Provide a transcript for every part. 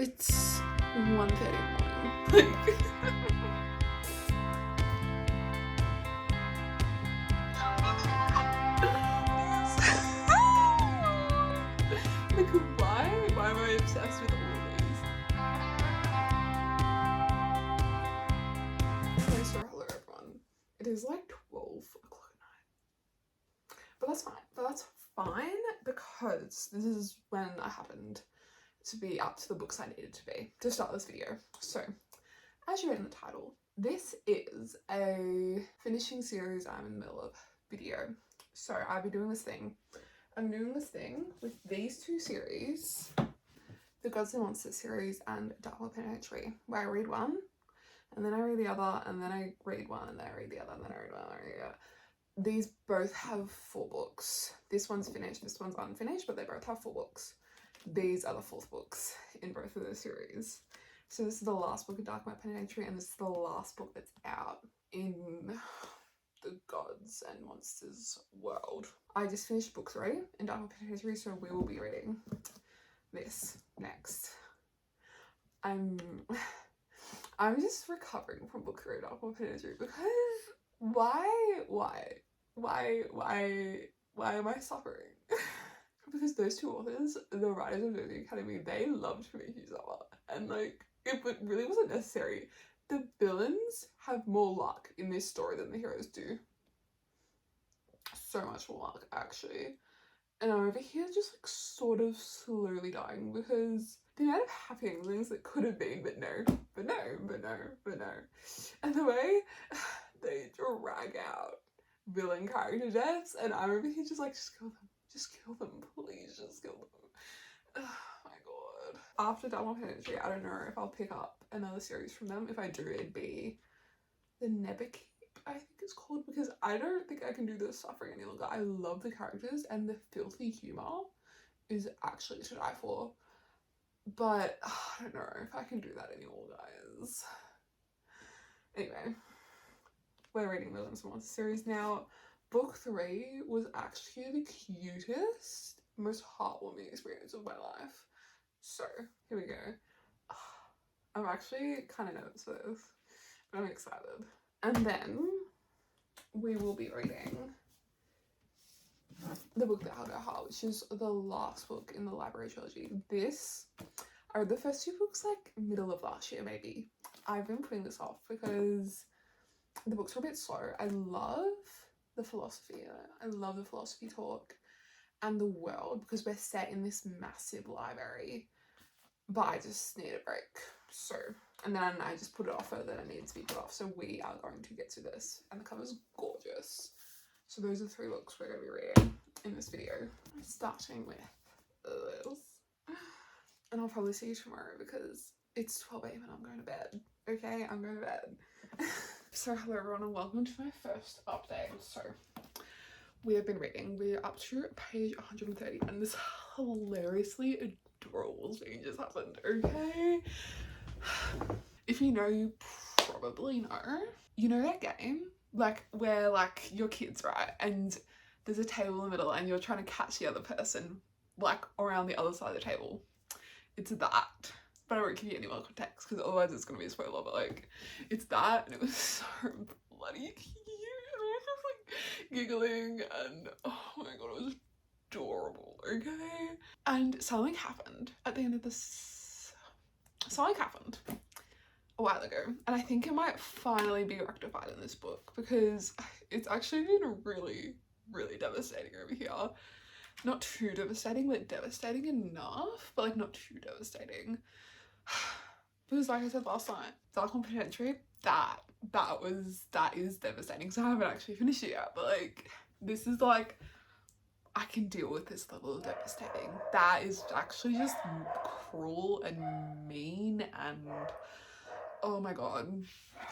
It's 1:30 in the morning. Like, why am I obsessed with all of these? Okay, so hello everyone. It is like 12 o'clock at night. But that's fine because this is when I happened to be up to the books I needed to be to start this video. So, as you read in the title, this is a finishing series I'm in the middle of video. So I'll be doing this thing. I'm doing this thing with these two series, the Gods and Monsters series and Dark World Penitentiary, where I read one, and then I read the other, and then I read one, and then I read the other, and then I read one, and I read the other. These both have 4 books. This one's finished, this one's unfinished, but they both have 4 books. These are the 4th books in both of those series. So this is the last book of Dark World Penitentiary, and this is the last book that's out in the Gods and Monsters world. I just finished book 3 in Dark World Penitentiary, so we will be reading this next. I'm just recovering from book 3 of Dark World Penitentiary because why am I suffering? Because those two authors, the writers of the Academy, they loved to make you suffer, and like it really wasn't necessary. The villains have more luck in this story than the heroes do. So much more luck, actually. And I'm over here just like sort of slowly dying because the amount of happy endings that could have been, but no. And the way they drag out villain character deaths, and I'm over here just like, just kill them, please, just kill them. Oh my god. After Dark World Penitentiary, I don't know if I'll pick up another series from them. If I do, it'd be the Neverkeep, I think it's called, because I don't think I can do the suffering any longer. I love the characters and the filthy humour is actually to die for. But I don't know if I can do that anymore, guys. Anyway, we're reading the Gods and Monsters series now. Book 3 was actually the cutest, most heartwarming experience of my life. So, here we go. I'm actually kind of nervous for this, but I'm excited. And then we will be reading the book that held our heart, which is the last book in the library trilogy. I read the first 2 books like middle of last year, maybe. I've been putting this off because the books were a bit slow. I love the philosophy. I love the philosophy talk and the world because we're set in this massive library, but I just need a break. So, and then I just put it off further than it needs to be put off. So we are going to get to this, and the cover's gorgeous. So those are 3 books we're going to be reading in this video. Starting with this, and I'll probably see you tomorrow because it's 12 AM and I'm going to bed. Okay, I'm going to bed. So hello everyone and welcome to my first update. So we have been reading, we're up to page 130 and this hilariously adorable scene just happened, okay? If you know, you probably know. You know that game? Like where like you're kids, right? And there's a table in the middle and you're trying to catch the other person like around the other side of the table. It's that. But I won't give you any more context because otherwise it's going to be a spoiler, but like it's that and it was so bloody cute and I was just like giggling and oh my god, it was adorable, okay? And something happened at the end of this. Something happened a while ago and I think it might finally be rectified in this book because it's actually been really devastating over here. Not too devastating, but devastating enough, but like not too devastating. Because like I said last night, Dark World Penitentiary, that is devastating. So I haven't actually finished it yet, but like this is like I can deal with this level of devastating. That is actually just cruel and mean and oh my god,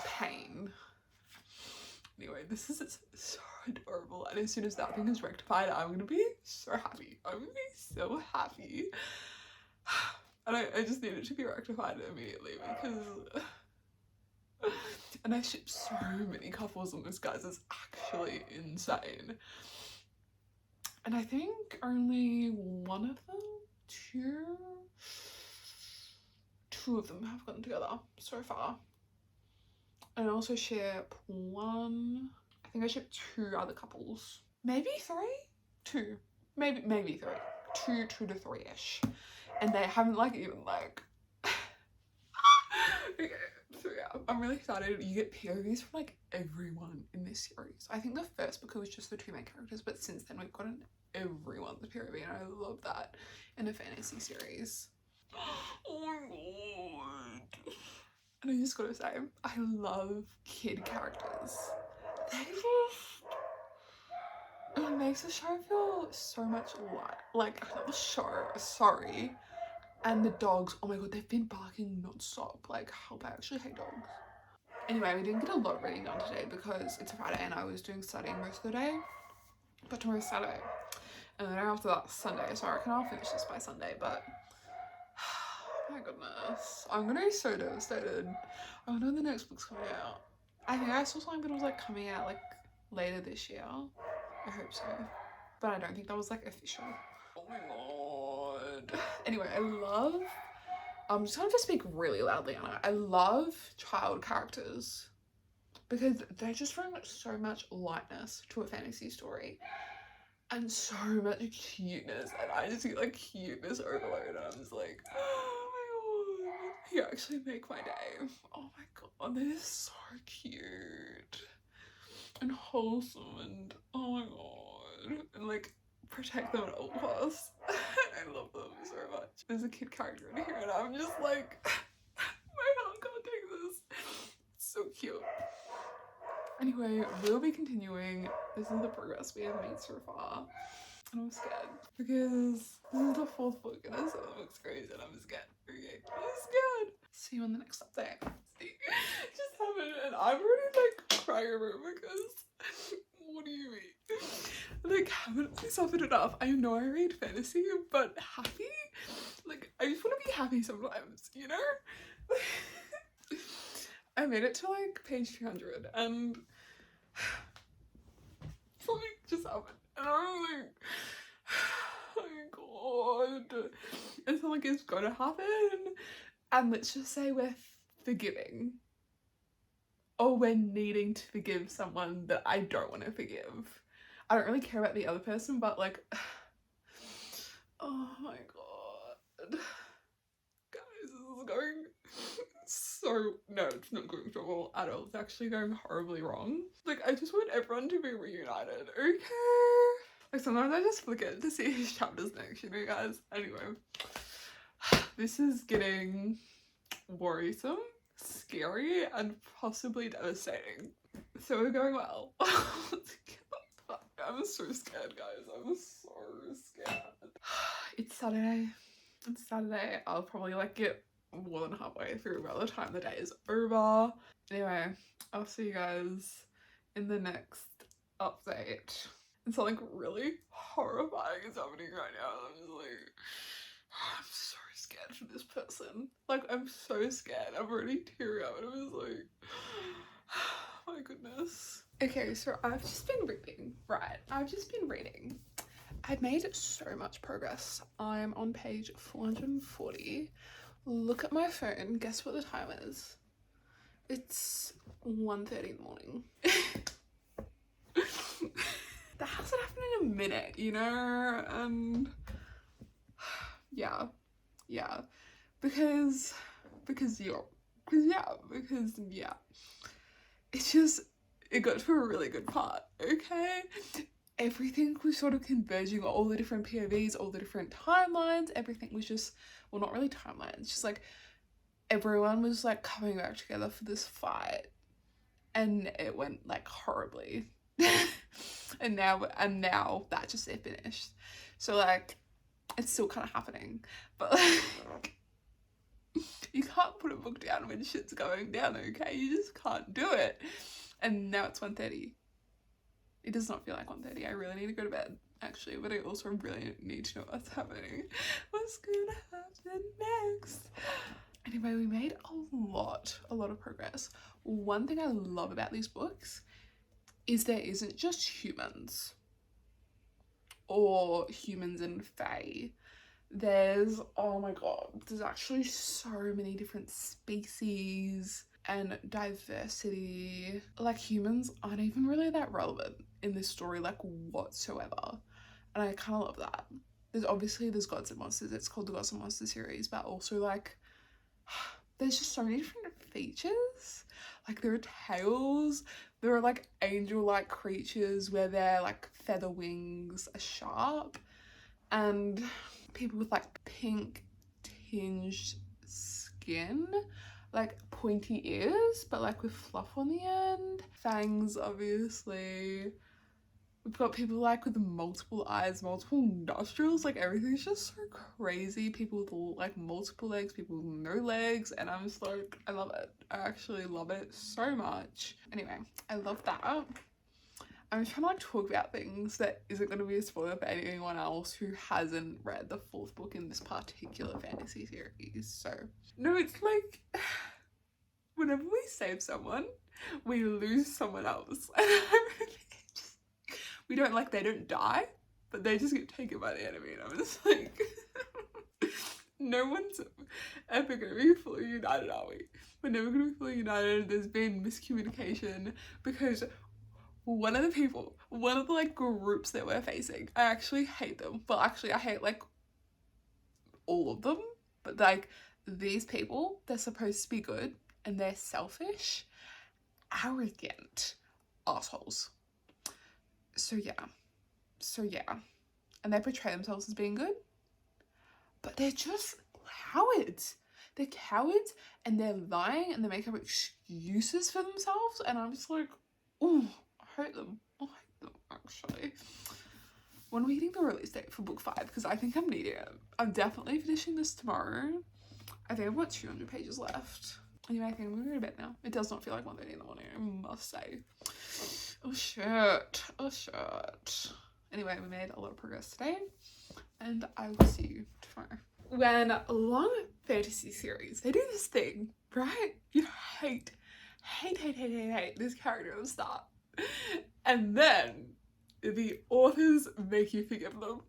pain. Anyway, this is so adorable and as soon as that thing is rectified, I'm gonna be so happy. I'm gonna be so happy. And I just need it to be rectified immediately because and I ship so many couples on this, guys, it's actually insane. And I think only one of them, 2, 2 of them have gotten together so far. And I also ship one, I think I ship 2 other couples. Maybe 3? 2. Maybe 3. 2 to 3-ish. And they haven't like even like okay, so yeah, I'm really excited. You get POVs from like everyone in this series. I think the first book it was just the 2 main characters, but since then we've gotten everyone's POV, and I love that in a fantasy series. Oh my god. And I just gotta say, I love kid characters. They just, it makes the show feel so much like not the show, sorry. And the dogs, oh my god, they've been barking non-stop. Like, help, I actually hate dogs. Anyway, we didn't get a lot of reading done today because it's a Friday and I was doing studying most of the day. But tomorrow's Saturday. And then after that, Sunday. So I reckon I'll finish this by Sunday, but my goodness. I'm gonna be so devastated. I wonder when the next book's coming out. I think I saw something that was like coming out like later this year. I hope so. But I don't think that was like official. Oh my god. Anyway, I'm just gonna have to speak really loudly on it. I love child characters because they just bring so much lightness to a fantasy story and so much cuteness, and I just get like cuteness overload, and I'm just like, oh my god, you actually make my day. Oh my god, they're so cute and wholesome, and oh my god, and like protect them at all costs. I love them so much. There's a kid character in here and I'm just like, my heart can't take this. It's so cute. Anyway, we'll be continuing. This is the progress we have made so far. And I'm scared because this is the 4th book and this book series and I'm scared. Okay, I'm scared. See you on the next update. See, it just happened and I'm already like crying over it because what do you mean? Like, haven't I suffered enough? I know I read fantasy, but happy? Like, I just want to be happy sometimes, you know? I made it to like page 200 and something just happened and I'm like, oh my god, and something is gonna happen, and let's just say we're forgiving, or we're needing to forgive someone that I don't want to forgive. I don't really care about the other person, but like, oh my god, guys, this is going so, no, it's not going so well at all. It's actually going horribly wrong. Like, I just want everyone to be reunited, okay? Like, sometimes I just forget to see his chapters next, you know, guys? Anyway, this is getting worrisome, scary, and possibly devastating. So we're going well. I'm so scared, guys. I'm so scared. It's Saturday. It's Saturday. I'll probably like get more than halfway through by the time the day is over. Anyway, I'll see you guys in the next update. And something really horrifying is happening right now. I'm just like, I'm so scared for this person. Like, I'm so scared. I'm already teary up and I'm just like, oh my goodness. Okay, so I've just been reading, right? I've just been reading. I've made so much progress. I'm on page 440. Look at my phone. Guess what the time is? It's 1:30 in the morning. That hasn't happened in a minute, you know? And yeah. Because it's just, it got to a really good part, okay? Everything was sort of converging, all the different POVs, all the different timelines, everything was just, well, not really timelines, just like everyone was like coming back together for this fight, and it went like horribly. and now that just finished. So like, it's still kind of happening, but like, you can't put a book down when shit's going down, okay? You just can't do it. And now it's 1:30. It does not feel like 1:30. I really need to go to bed, actually, but I also really need to know what's happening. What's gonna happen next? Anyway, we made a lot of progress. One thing I love about these books is there isn't just humans or humans and fae. There's, oh my god, there's actually so many different species and diversity. Like, humans aren't even really that relevant in this story, like, whatsoever. And I kind of love that. There's Gods and Monsters, it's called the Gods and Monsters series, but also, like, there's just so many different features. Like, there are tails, there are, like, angel-like creatures where their, like, feather wings are sharp, and people with, like, pink tinged skin, like pointy ears, but like with fluff on the end. Fangs, obviously. We've got people like with multiple eyes, multiple nostrils, like everything's just so crazy. People with like multiple legs, people with no legs, and I'm just like, I love it. I actually love it so much. Anyway, I love that. I'm trying to like talk about things that isn't going to be a spoiler for anyone else who hasn't read the fourth book in this particular fantasy series. So, no, it's like, whenever we save someone, we lose someone else. We don't, like, they don't die, but they just get taken by the enemy, and I'm just like, no one's ever going to be fully united, are we? We're never going to be fully united. There's been miscommunication because one of the like groups that we're facing, I actually hate them. Well, actually, I hate like all of them, but like these people, they're supposed to be good and they're selfish, arrogant assholes. So yeah, and they portray themselves as being good, but they're just cowards. They're cowards and they're lying and they make up excuses for themselves, and I'm just like, oh, I hate them. I hate them, actually. When are we getting the release date for book 5? Because I think I'm needing it. I'm definitely finishing this tomorrow. I think I've got 200 pages left. Anyway, I think I'm going to go to bed now. It does not feel like 1:30 in the morning, I must say. Oh shit. Anyway, we made a lot of progress today, and I will see you tomorrow. When long fantasy series, they do this thing, right? You hate this character at the start, and then the authors make you forgive them.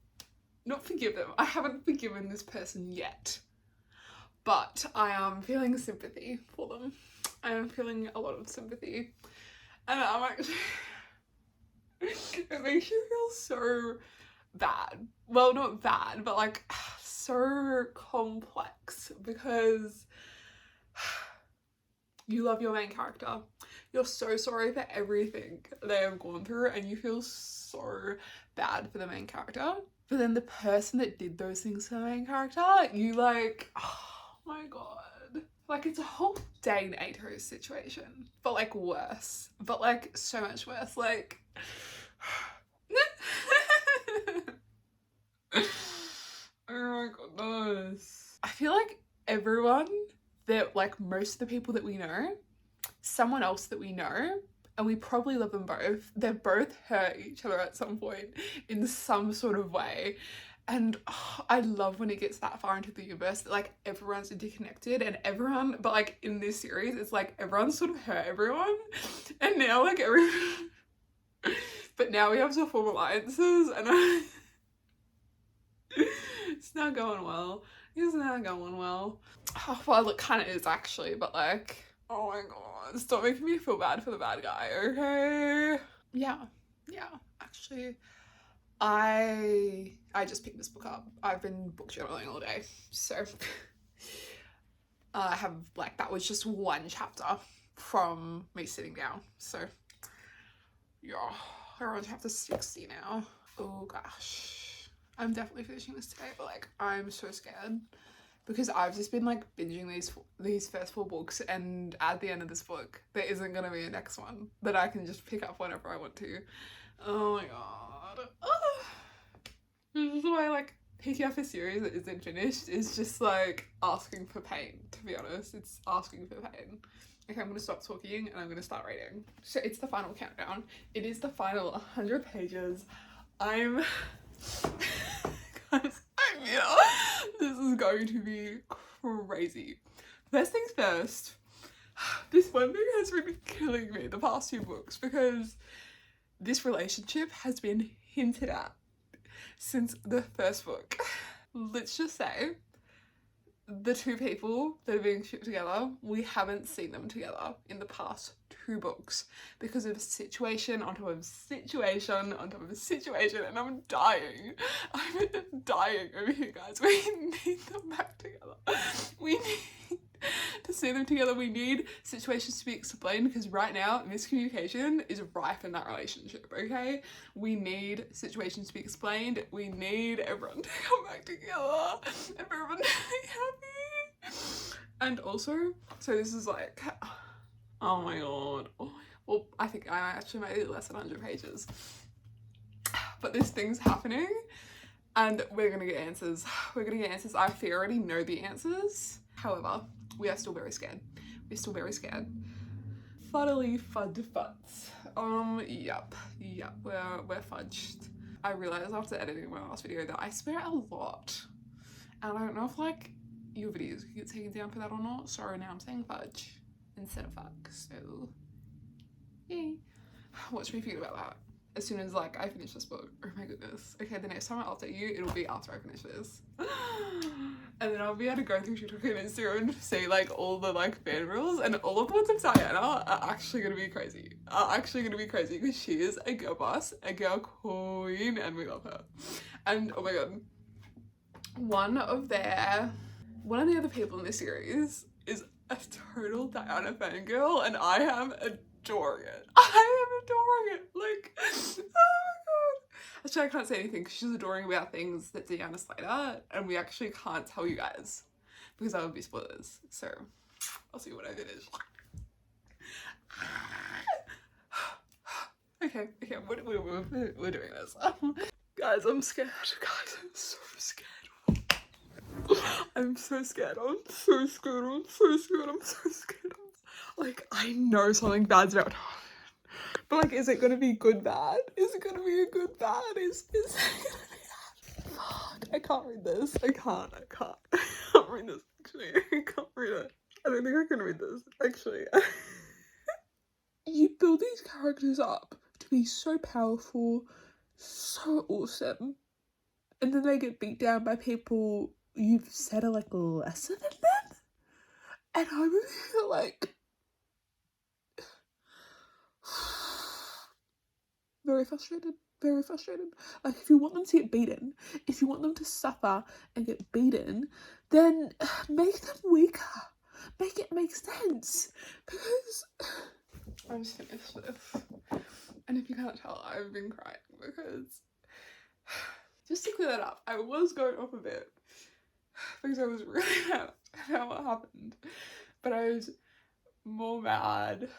Not forgive them. I haven't forgiven this person yet, but I am feeling sympathy for them. I am feeling a lot of sympathy, and I'm actually it makes you feel so bad. Well, not bad, but like so complex, because you love your main character. You're so sorry for everything they have gone through, and you feel so bad for the main character. But then the person that did those things to the main character, you like, oh my god. Like, it's a whole Dane Atos situation, but like worse. But like so much worse. Like, oh my goodness. I feel like everyone that, like, most of the people that we know, someone else that we know, and we probably love them both, they've both hurt each other at some point in some sort of way. And I love when it gets that far into the universe that like everyone's interconnected, and everyone, but like in this series, it's like everyone sort of hurt everyone, and now like everyone, but now we have to form alliances, and it's not going well. It's not going well. Oh, well, it kind of is actually, but like, oh my god, stop making me feel bad for the bad guy, okay? Yeah, actually, I just picked this book up. I've been book journaling all day, so I have, like, that was just one chapter from me sitting down, so yeah, we're on chapter 60 now. Oh gosh, I'm definitely finishing this today, but like, I'm so scared because I've just been like binging these first 4 books, and at the end of this book there isn't gonna be a next one that I can just pick up whenever I want to. Oh my god. This is why like picking up a series that isn't finished is just like asking for pain, to be honest. It's asking for pain. Okay, I'm gonna stop talking and I'm gonna start reading. So it's the final countdown. It is the final 100 pages. I'm guys, this is going to be crazy. First things first, this one thing has been killing me the past 2 books, because this relationship has been hinted at since the first book. let's just say the two people that are being shipped together, we haven't seen them together in the past 2 books because of situation on top of situation on top of situation, and I'm dying. I'm dying over here, guys. We need them back together. We need to see them together. We need situations to be explained because right now miscommunication is rife in that relationship, okay? We need situations to be explained. We need everyone to come back together and for everyone to be happy. And also, so this is like, oh my god. Well, I think I actually made it less than 100 pages. But this thing's happening and we're gonna get answers. We're gonna get answers. I already know the answers. However, we are still very scared. We're still very scared. Fuddly fud fuds. Yep, we're fudged. I realized after editing my last video that I swear a lot. And I don't know if like your videos get taken down for that or not. So now I'm saying fudge instead of fuck. So yay. Watch me forget about that. As soon as like I finish this book. Oh my goodness. Okay, the next time I'll update you, it'll be after I finish this. And then I'll be able to go through TikTok and Instagram and see like all the like fan reels, and all of the ones of Diana are actually gonna be crazy. Because she is a girl boss, a girl queen, and we love her. And oh my god, one of the other people in this series is a total Diana fangirl, and I am adoring it. Like, oh my god. Actually, I can't say anything because she's adoring about things that Deanna Slater, and we actually can't tell you guys because that would be spoilers. So I'll see what I finish. Okay, we're doing this. Guys, I'm scared. Guys, I'm so scared. I'm so scared. Like, I know something bad's about to happen. But like, is it gonna be good bad? Is it gonna be a good bad? Is it gonna be bad? Fuck, I can't read this. I can't read this, actually. I can't read it. I don't think I can read this, actually. You build these characters up to be so powerful, so awesome, and then they get beat down by people you've said are like lesser than them, and I'm really like very frustrated. Like, if you want them to get beaten, if you want them to suffer and get beaten, then make them weaker. Make it make sense. Because I'm just finished this. And if you can't tell, I've been crying because, just to clear that up, I was going off a bit because I was really mad about what happened. But I was more mad.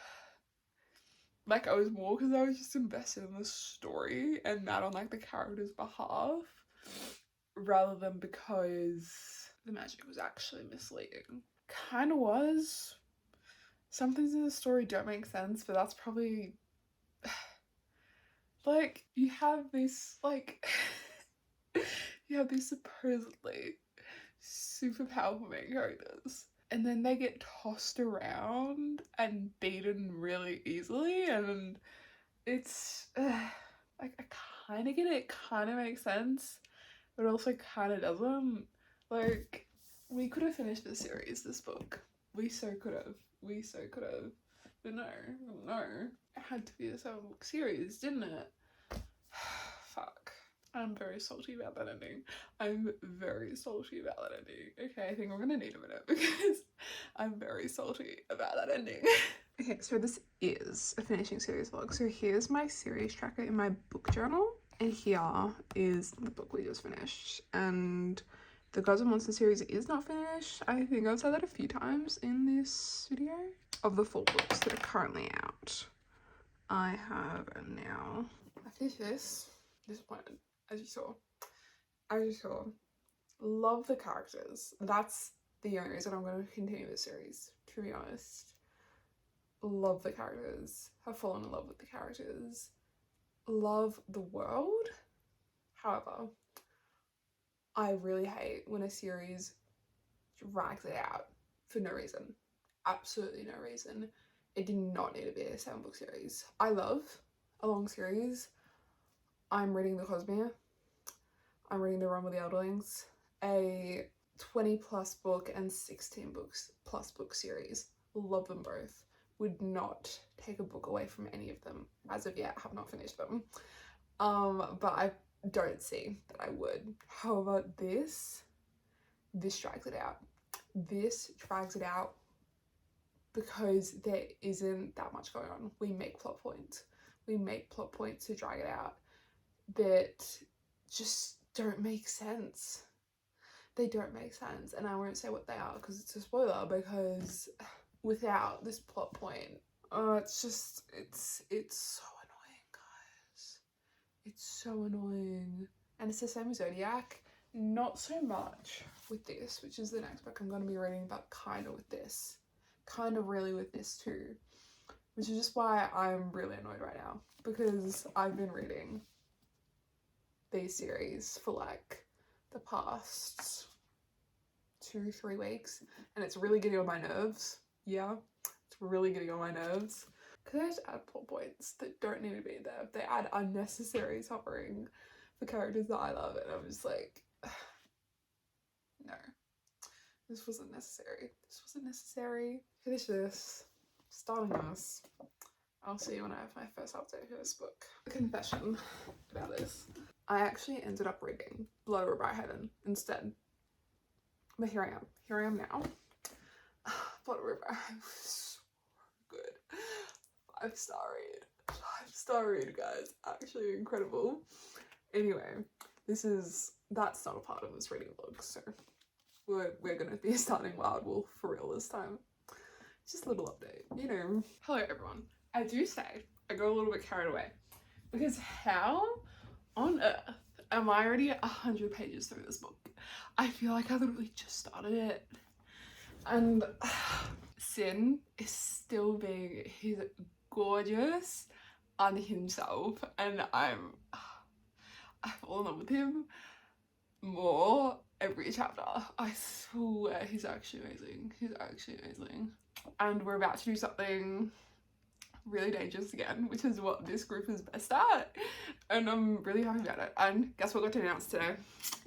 Like, I was more because I was just invested in the story and mad on like the character's behalf rather than because the magic was actually misleading. Kind of was. Some things in the story don't make sense, but that's probably like, you have these like you have these supposedly super powerful main characters, and then they get tossed around and beaten really easily, and it's like, I kind of get it. It kind of makes sense, but also kind of doesn't. Like, we could have finished this series, this book. We so could have. But no. It had to be a 7-book series, didn't it? Fuck. I'm very salty about that ending. Okay, I think we're gonna need a minute because I'm very salty about that ending. Okay, so this is a finishing series vlog. So here's my series tracker in my book journal, and here is the book we just finished. And the Gods and Monsters series is not finished. I think I've said that a few times in this video. Of the 4 books that are currently out, I have now. I finished this. Disappointed, as you saw. Love the characters. That's the only reason I'm going to continue this series, to be honest. Love the characters. Have fallen in love with the characters. Love the world. However, I really hate when a series drags it out for no reason. Absolutely no reason. It did not need to be a 7-book series. I love a long series. I'm reading the Cosmere. I'm reading The Realm of the Elderlings. a 20 plus book and 16 books plus book series. Love them both. Would not take a book away from any of them. As of yet, have not finished them. But I don't see that I would. However, this drags it out. This drags it out because there isn't that much going on. We make plot points. We make plot points to drag it out that just don't make sense. They don't make sense, and I won't say what they are because it's a spoiler, because without this plot point, it's just, it's so annoying, guys. It's so annoying. And it's the same as Zodiac. Not so much with this, which is the next book I'm going to be reading, but kind of with this. Kind of really with this too. Which is just why I'm really annoyed right now. Because I've been reading these series for like the past 2-3 weeks. And it's really getting on my nerves. Yeah, it's really getting on my nerves. Because they just add plot points that don't need to be there. They add unnecessary suffering for characters that I love. And I'm just like, no, this wasn't necessary. This wasn't necessary. Finish this. Starting this. I'll see you when I have my first update for this book. A confession about this. I actually ended up reading Blood Over by Heaven instead. But here I am. Here I am now. Blood Over by Heaven was so good. 5-star read. 5-star read, guys. Actually incredible. Anyway, that's not a part of this reading vlog, so we're gonna be starting Wild Wolf for real this time. Just a little update, you know. Hello everyone. I do say I got a little bit carried away because how on earth am I already 100 pages through this book? I feel like I literally just started it. And Sin is still being his gorgeous, unhinged self, and I fall in love with him more every chapter. I swear he's actually amazing. He's actually amazing. And we're about to do something really dangerous again, which is what this group is best at. And I'm really happy about it. And guess what got announced today?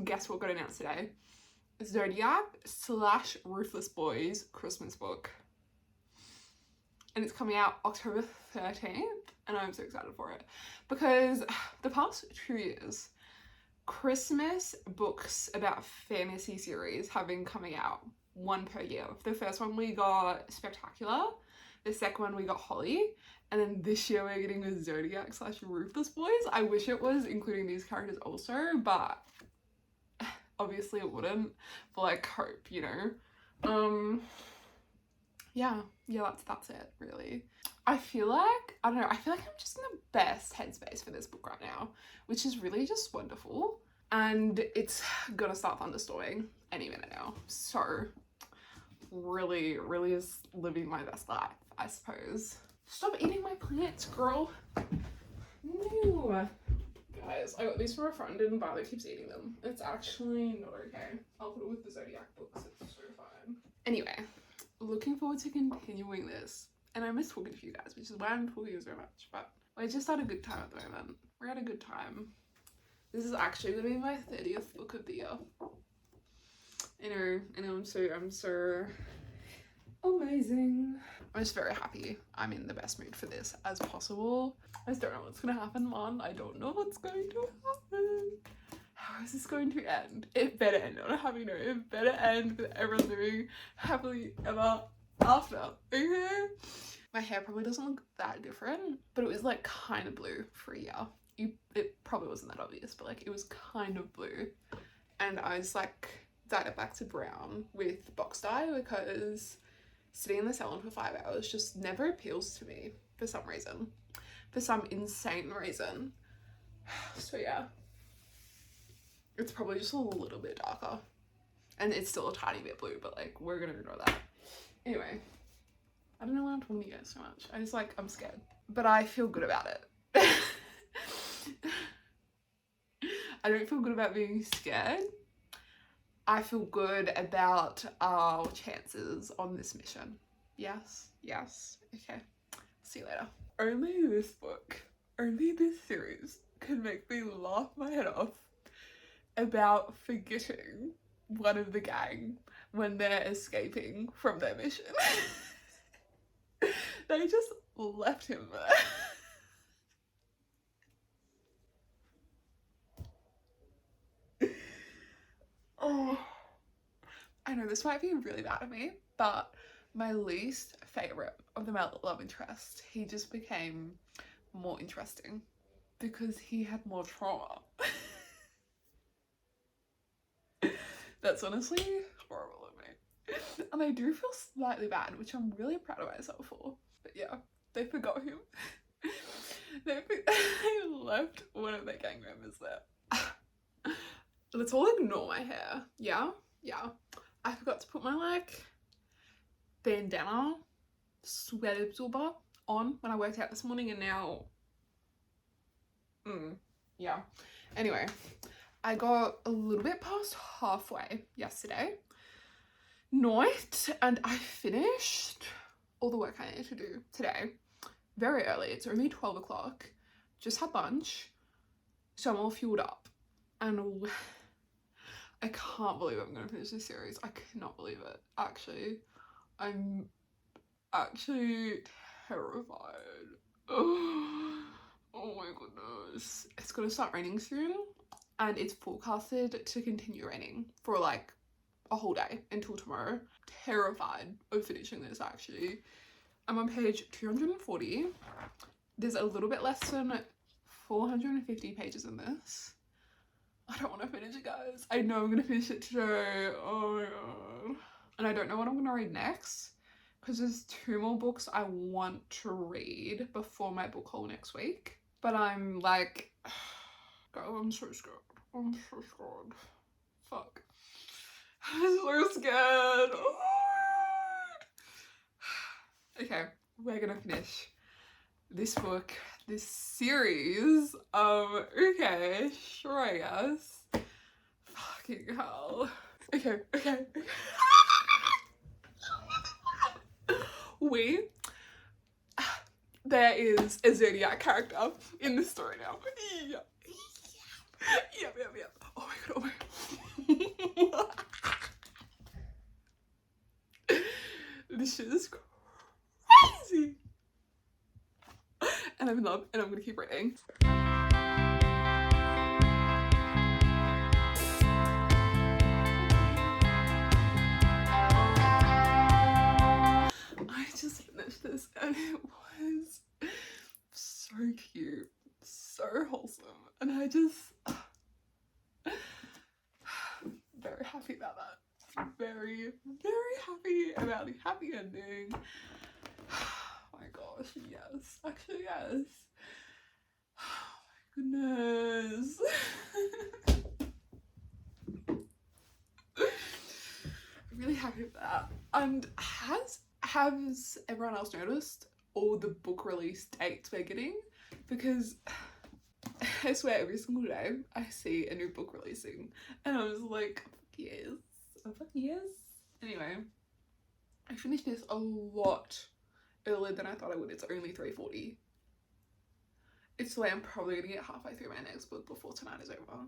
Guess what got announced today? Zodiac / Ruthless Boys Christmas book. And it's coming out October 13th. And I'm so excited for it. Because the past 2 years, Christmas books about fantasy series have been coming out, 1 per year. The first one we got Spectacular, the second one we got Holly, and then this year we're getting a Zodiac / Ruthless Boys. I wish it was including these characters also, but obviously it wouldn't, for like hope, you know. Yeah, that's it really. I feel like I'm just in the best headspace for this book right now, which is really just wonderful. And it's gonna start thunderstorming any minute now. So really is living my best life, I suppose. Stop eating my plants, girl. No. Guys, I got these from a friend and Violet keeps eating them. It's actually not okay. I'll put it with the Zodiac books, it's so fine. Anyway, looking forward to continuing this. And I miss talking to you guys, which is why I'm talking so much. But I just had a good time at the moment. We're at a good time. This is actually gonna be my 30th book of the year. I know, I'm so amazing. I'm just very happy. I'm in the best mood for this as possible. I just don't know what's gonna happen, man. I don't know what's going to happen. How is this going to end? It better end on a happy note. It better end with everyone living happily ever after, okay? My hair probably doesn't look that different, but it was like kind of blue for a year. It probably wasn't that obvious, but like it was kind of blue. And I was like dyed it back to brown with box dye because sitting in the salon for 5 hours just never appeals to me for some reason. For some insane reason. So yeah. It's probably just a little bit darker. And it's still a tiny bit blue, but like we're gonna ignore that. Anyway. I don't know why I'm talking to you guys so much. I'm scared. But I feel good about it. I don't feel good about being scared. I feel good about our chances on this mission. Yes. Okay. See you later. Only this book, only this series can make me laugh my head off about forgetting one of the gang when they're escaping from their mission. They just left him there. Oh, I know this might be really bad of me, but my least favourite of the male love interest, he just became more interesting because he had more trauma. That's honestly horrible of me. And I do feel slightly bad, which I'm really proud of myself for. But yeah, they forgot him. They left one of their gang members there. Let's all ignore my hair. Yeah. I forgot to put my like bandana sweat absorber on when I worked out this morning, and now yeah. Anyway, I got a little bit past halfway yesterday night and I finished all the work I needed to do today very early. It's only 12 o'clock. Just had lunch, so I'm all fueled up, and I can't believe I'm gonna finish this series. I cannot believe it. Actually, I'm actually terrified. Oh my goodness. It's gonna start raining soon, and it's forecasted to continue raining for like a whole day until tomorrow. Terrified of finishing this actually. I'm on page 240. There's a little bit less than 450 pages in this. I don't want to finish it, guys. I know I'm gonna finish it today. Oh my god. And I don't know what I'm gonna read next, because there's 2 more books I want to read before my book haul next week. But I'm like, God, I'm so scared. I'm so scared. Fuck. I'm so scared. Oh my god. Okay, we're gonna finish this book, this series. Okay, sure, I guess. Fucking hell. Okay. There is a Zodiac character in this story now. Yep. Oh my god. This shit is crazy. And I'm in love, and I'm gonna keep reading. I just finished this, and it was so cute, so wholesome, and I just very happy about that. Very happy about the happy ending. Oh my gosh, yes. Actually, yes. Oh my goodness. I'm really happy with that. And has everyone else noticed all the book release dates we're getting? Because I swear every single day I see a new book releasing, and I was like, fuck yes. Anyway, I finished this a lot earlier than I thought I would. It's only 3:40. It's the way I'm probably gonna get halfway through my next book before tonight is over.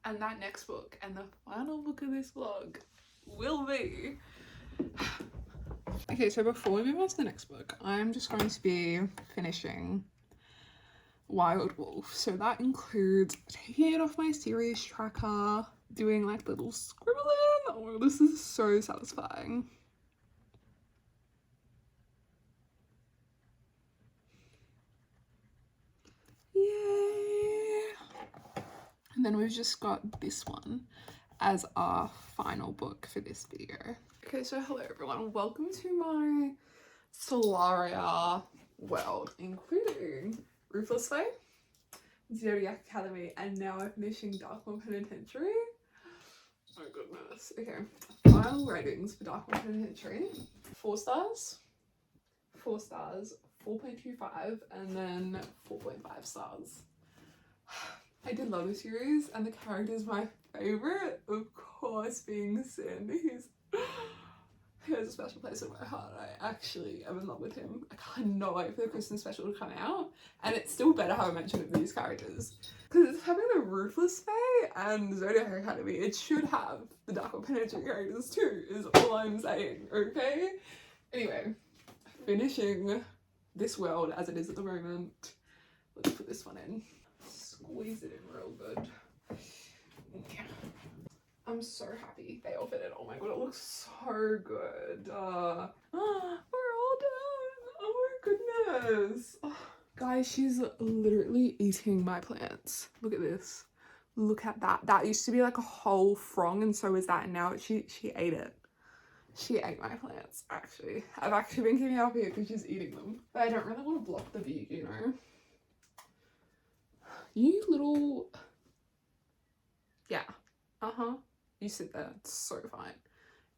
And that next book, and the final book of this vlog, will be... Okay, so before we move on to the next book, I'm just going to be finishing Wild Wolf. So that includes taking it off my series tracker, doing like little scribbling. Oh, this is so satisfying. Yay! And then we've just got this one as our final book for this video. Okay, so hello everyone, welcome to my Solaria world, including Ruthless Way, Zodiac Academy, and now I'm finishing Darkmoor Penitentiary. Oh goodness. Okay, final ratings for Darkmoor Penitentiary: 4 stars, 4 stars, 4.25, and then 4.5 stars. I did love the series, and the character is my favourite, of course, being Sin. He has a special place in my heart. I actually am in love with him. I cannot wait for the Christmas special to come out. And it's still better how I mentioned these characters. Because it's having the Ruthless Fae and Zodiac Academy. It should have the Dark Penetrating characters too, is all I'm saying, okay? Anyway, finishing this world as it is at the moment. Let's put this one in. Squeeze it in real good. Yeah. I'm so happy they all fitted. Oh my god, it looks so good. We're all done. Oh my goodness. Oh, guys, she's literally eating my plants. Look at this. Look at that. That used to be like a whole frond, and so is that. And now she ate it. She ate my plants, actually. I've actually been keeping up here because she's eating them. But I don't really want to block the view, you know? You little... Yeah. Uh-huh. You sit there, it's so fine.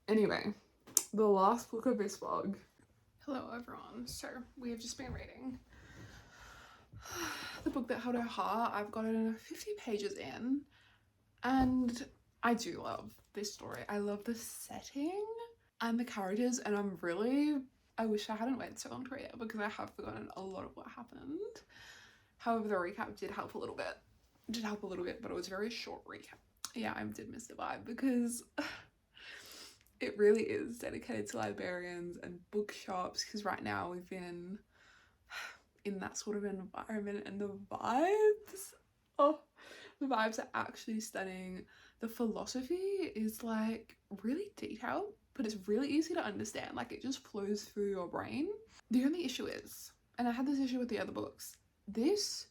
Anyway, the last book of this vlog. Hello everyone. So we have just been reading the book that held her heart. I've got it 50 pages in, and I do love this story. I love the setting and the characters, and I wish I hadn't waited so long to read it because I have forgotten a lot of what happened. However, the recap did help a little bit. It did help a little bit, but it was a very short recap. Yeah, I did miss the vibe because it really is dedicated to librarians and bookshops, because right now we've been in that sort of environment, and the vibes are actually stunning. The philosophy is like really detailed, but it's really easy to understand. Like, it just flows through your brain. The only issue is, and I had this issue with the other books, this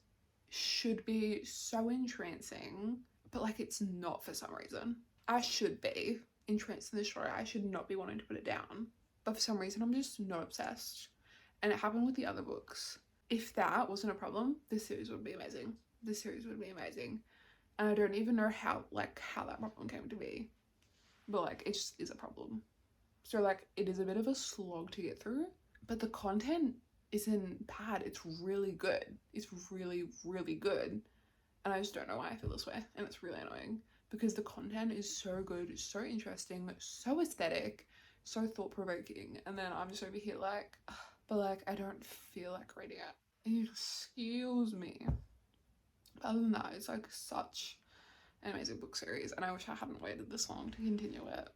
should be so entrancing, but like it's not for some reason. I should be entranced in the story. I should not be wanting to put it down. But for some reason, I'm just not obsessed. And it happened with the other books. If that wasn't a problem, this series would be amazing. This series would be amazing. And I don't even know how that problem came to be. But like, it just is a problem. So like, it is a bit of a slog to get through. But the content isn't bad. It's really good. It's really, really good. And I just don't know why I feel this way, and it's really annoying because the content is so good, so interesting, so aesthetic, so thought-provoking, and then I'm just over here like, ugh, but like I don't feel like reading it. Excuse me. But other than that, it's like such an amazing book series, and I wish I hadn't waited this long to continue it.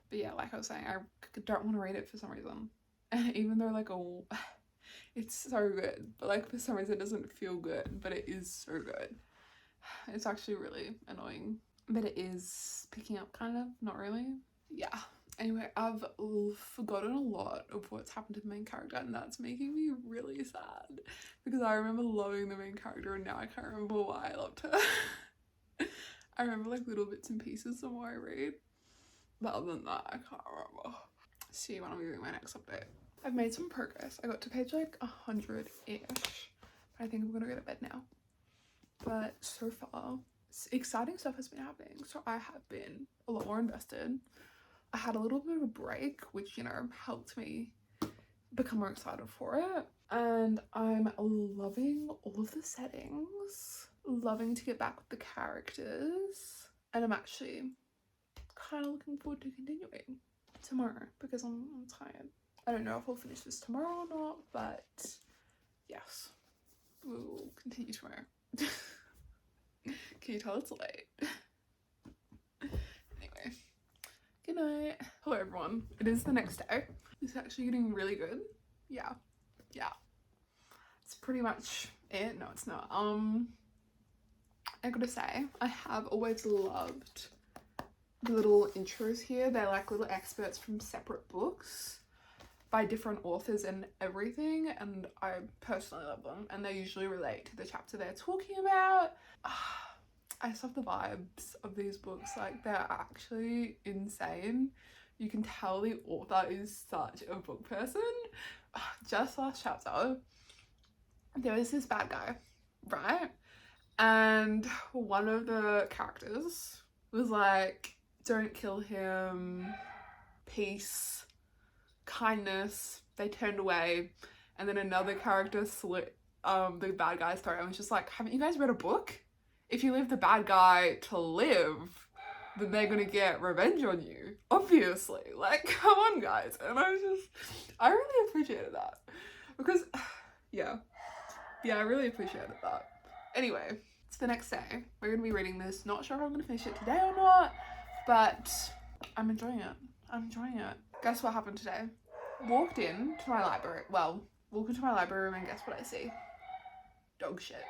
But yeah, like I was saying, I don't want to read it for some reason, and even though like it's so good, but like for some reason it doesn't feel good, but it is so good. It's actually really annoying, but it is picking up kind of, not really. Yeah. Anyway, I've forgotten a lot of what's happened to the main character, and that's making me really sad because I remember loving the main character and now I can't remember why I loved her. I remember like little bits and pieces the more I read, but other than that, I can't remember. See when I'm doing my next update. I've made some progress. I got to page like 100-ish, but I think I'm gonna go to bed now. But so far, exciting stuff has been happening. So I have been a lot more invested. I had a little bit of a break, which, you know, helped me become more excited for it. And I'm loving all of the settings, loving to get back with the characters. And I'm actually kind of looking forward to continuing tomorrow because I'm tired. I don't know if I'll finish this tomorrow or not, but yes, we'll continue tomorrow. Can you tell it's late? Anyway, good night. Hello everyone. It is the next day. It's actually getting really good. Yeah. It's pretty much it. No, it's not. I gotta say, I have always loved the little intros here. They're like little excerpts from separate books by different authors and everything, and I personally love them, and they usually relate to the chapter they're talking about. I just love the vibes of these books. Like, they're actually insane. You can tell the author is such a book person. Just last chapter, there was this bad guy, right? And one of the characters was like, don't kill him, peace, kindness. They turned away, and then another character slit the bad guy's throat and was just like, haven't you guys read a book? If you leave the bad guy to live, then they're gonna get revenge on you, obviously. Like, come on, guys. And I really appreciated that because, yeah, I really appreciated that. Anyway, it's the next day. We're gonna be reading this. Not sure if I'm gonna finish it today or not, but I'm enjoying it. Guess what happened today? Walked in to my library. Well, walked into my library room and guess what I see? Dog shit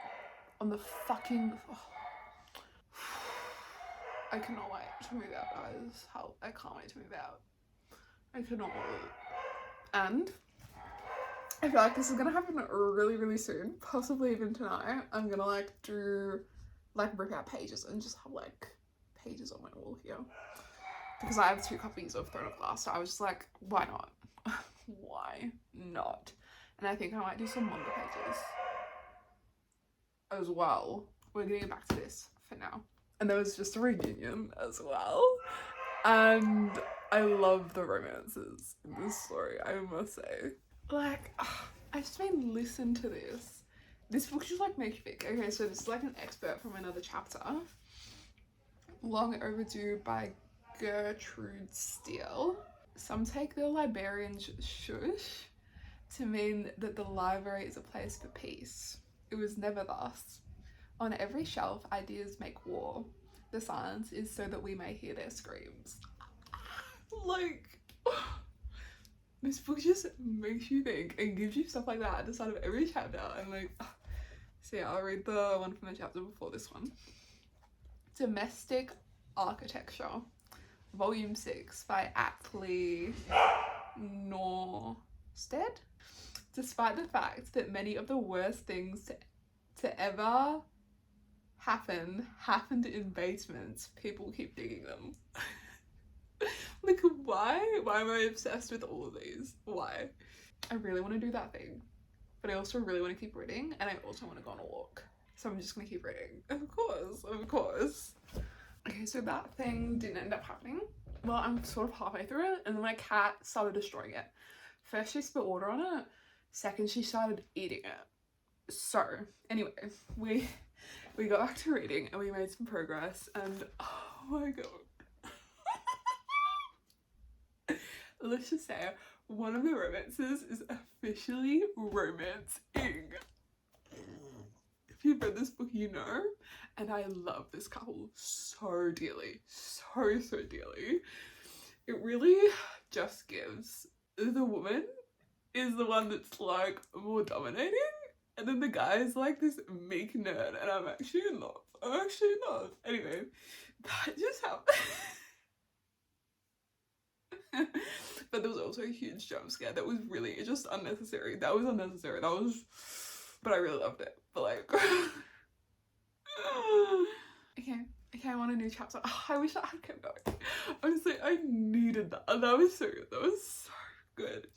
on the fucking. Oh. I cannot wait to move out, guys. I can't wait to move out. I cannot wait. And I feel like this is gonna happen really, really soon. Possibly even tonight. I'm gonna like rip out pages and just have like pages on my wall here. Because I have 2 copies of Throne of Glass, so I was just like, why not? Why not? And I think I might do some manga pages as well. We're gonna get back to this for now. And there was just a reunion as well. And I love the romances in this story, I must say. Like, I just mean, listen to this. This book just like makes you think. Okay, so this is like an excerpt from another chapter. Long Overdue by Gertrude Steele. Some take the librarian's shush to mean that the library is a place for peace. It was never thus. On every shelf, ideas make war. The silence is so that we may hear their screams. Like, this book just makes you think and gives you stuff like that at the start of every chapter. And like, so yeah, I'll read the one from the chapter before this one. Domestic Architecture, Volume 6 by Atlee Norstead. Despite the fact that many of the worst things to ever happened in basements, people keep digging them. Like, why am I obsessed with all of these? Why? I really want to do that thing, but I also really want to keep reading, and I also want to go on a walk, so I'm just gonna keep reading. Of course. Okay, so that thing didn't end up happening. Well, I'm sort of halfway through it, and then my cat started destroying it. First she spilled water on it, second she started eating it. So anyway, we got back to reading and we made some progress, and oh my god. Let's just say one of the romances is officially romancing. If you've read this book, you know, and I love this couple so dearly, so dearly. It really just gives the woman is the one that's like more dominating, and then the guy is like this meek nerd, and I'm actually not. Anyway, that just happened. But there was also a huge jump scare that was really just unnecessary. That was, but I really loved it. But like, okay, I want a new chapter. Oh, I wish I had kept going. Honestly, I needed that. That was so good.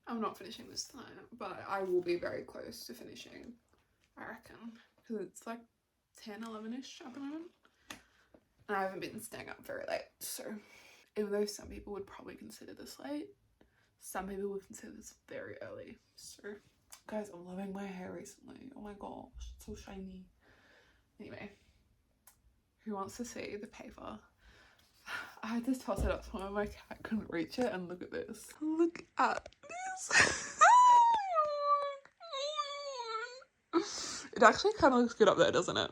I'm not finishing this tonight, but I will be very close to finishing, I reckon, because it's like 10-11ish at the moment, and I haven't been staying up very late, so even though some people would probably consider this late, some people would consider this very early. So guys, I'm loving my hair recently. Oh my gosh, it's so shiny. Anyway, who wants to see the paper? I had to toss it up so my cat couldn't reach it, and look at this. Look at this. It actually kind of looks good up there, doesn't it?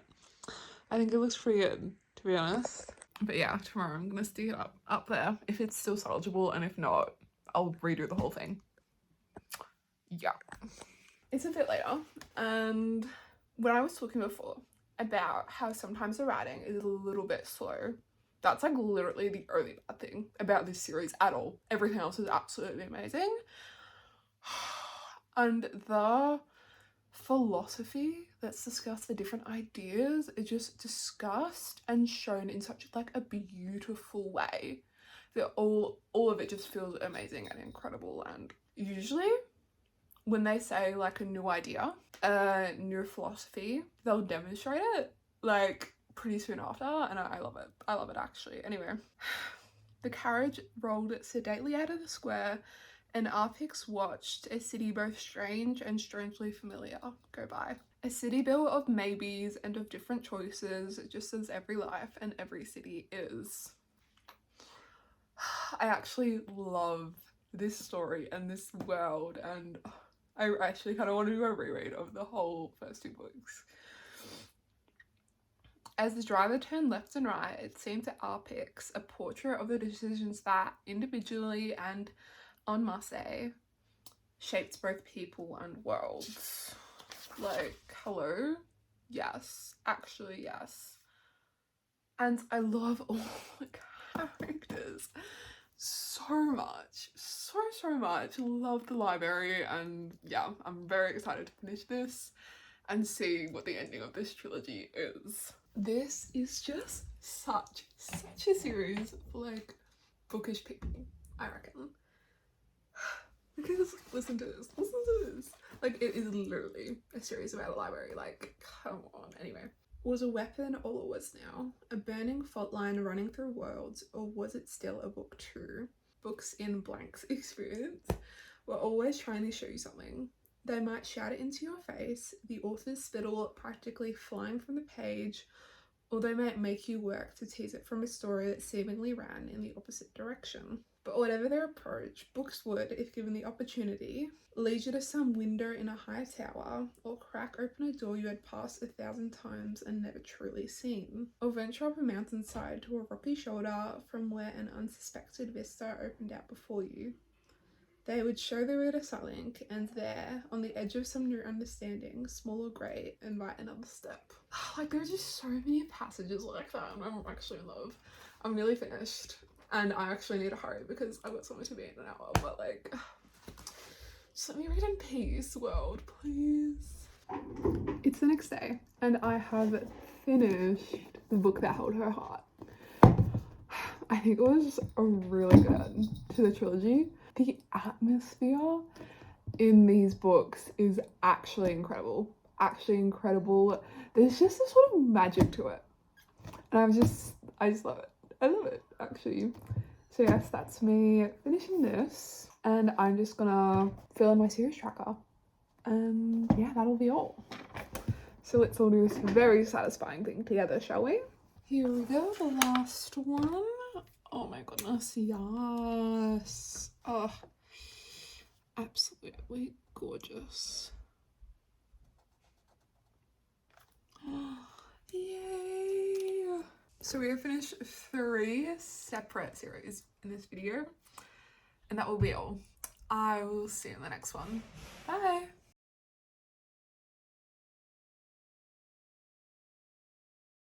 I think it looks pretty good, to be honest. But yeah, tomorrow I'm gonna stick it up there if it's still salvageable, and if not, I'll redo the whole thing. Yeah. It's a bit later, and when I was talking before about how sometimes the writing is a little bit slow, that's like literally the only bad thing about this series at all. Everything else is absolutely amazing. And the philosophy that's discussed, the different ideas, are just discussed and shown in such like a beautiful way that all of it just feels amazing and incredible. And usually when they say like a new idea, a new philosophy, they'll demonstrate it like pretty soon after, and I love it actually. Anyway, the carriage rolled sedately out of the square, and Arpix watched a city both strange and strangely familiar go by. A city built of maybes and of different choices, just as every life and every city is. I actually love this story and this world, and I actually kind of want to do a reread of the whole first two books. As the driver turned left and right, it seemed to our picks a portrait of the decisions that, individually and en masse, shaped both people and worlds. Like, hello? Yes. Actually, yes. And I love all the characters so much. So much. Love the library, and yeah, I'm very excited to finish this and see what the ending of this trilogy is. This is just such a series for like bookish people, I reckon. Because listen to this. Like, it is literally a series about a library. Like, come on. Anyway. Was a weapon all it was now? A burning fault line running through worlds, or was it still a book too? Books in blank's experience were always trying to show you something. They might shout it into your face, the author's spittle practically flying from the page, or they might make you work to tease it from a story that seemingly ran in the opposite direction. But whatever their approach, books would, if given the opportunity, lead you to some window in a high tower, or crack open a door you had passed 1,000 times and never truly seen, or venture up a mountainside to a rocky shoulder from where an unsuspected vista opened out before you. They would show the reader something, and there, on the edge of some new understanding, small or great, invite another step. Like, there's just so many passages like that, and I'm actually in love. I'm nearly finished, and I actually need to hurry because I've got something to be in an hour, but like, just let me read in peace, world, please. It's the next day, and I have finished the book that held her heart. I think it was a really good end to the trilogy. The atmosphere in these books is actually incredible. There's just a sort of magic to it. And I just love it. I love it, actually. So yes, that's me finishing this. And I'm just gonna fill in my series tracker. And yeah, that'll be all. So let's all do this very satisfying thing together, shall we? Here we go, the last one. Oh my goodness, yes. Oh, absolutely gorgeous. Yay! So we have finished 3 separate series in this video, and that will be all. I will see you in the next one. Bye!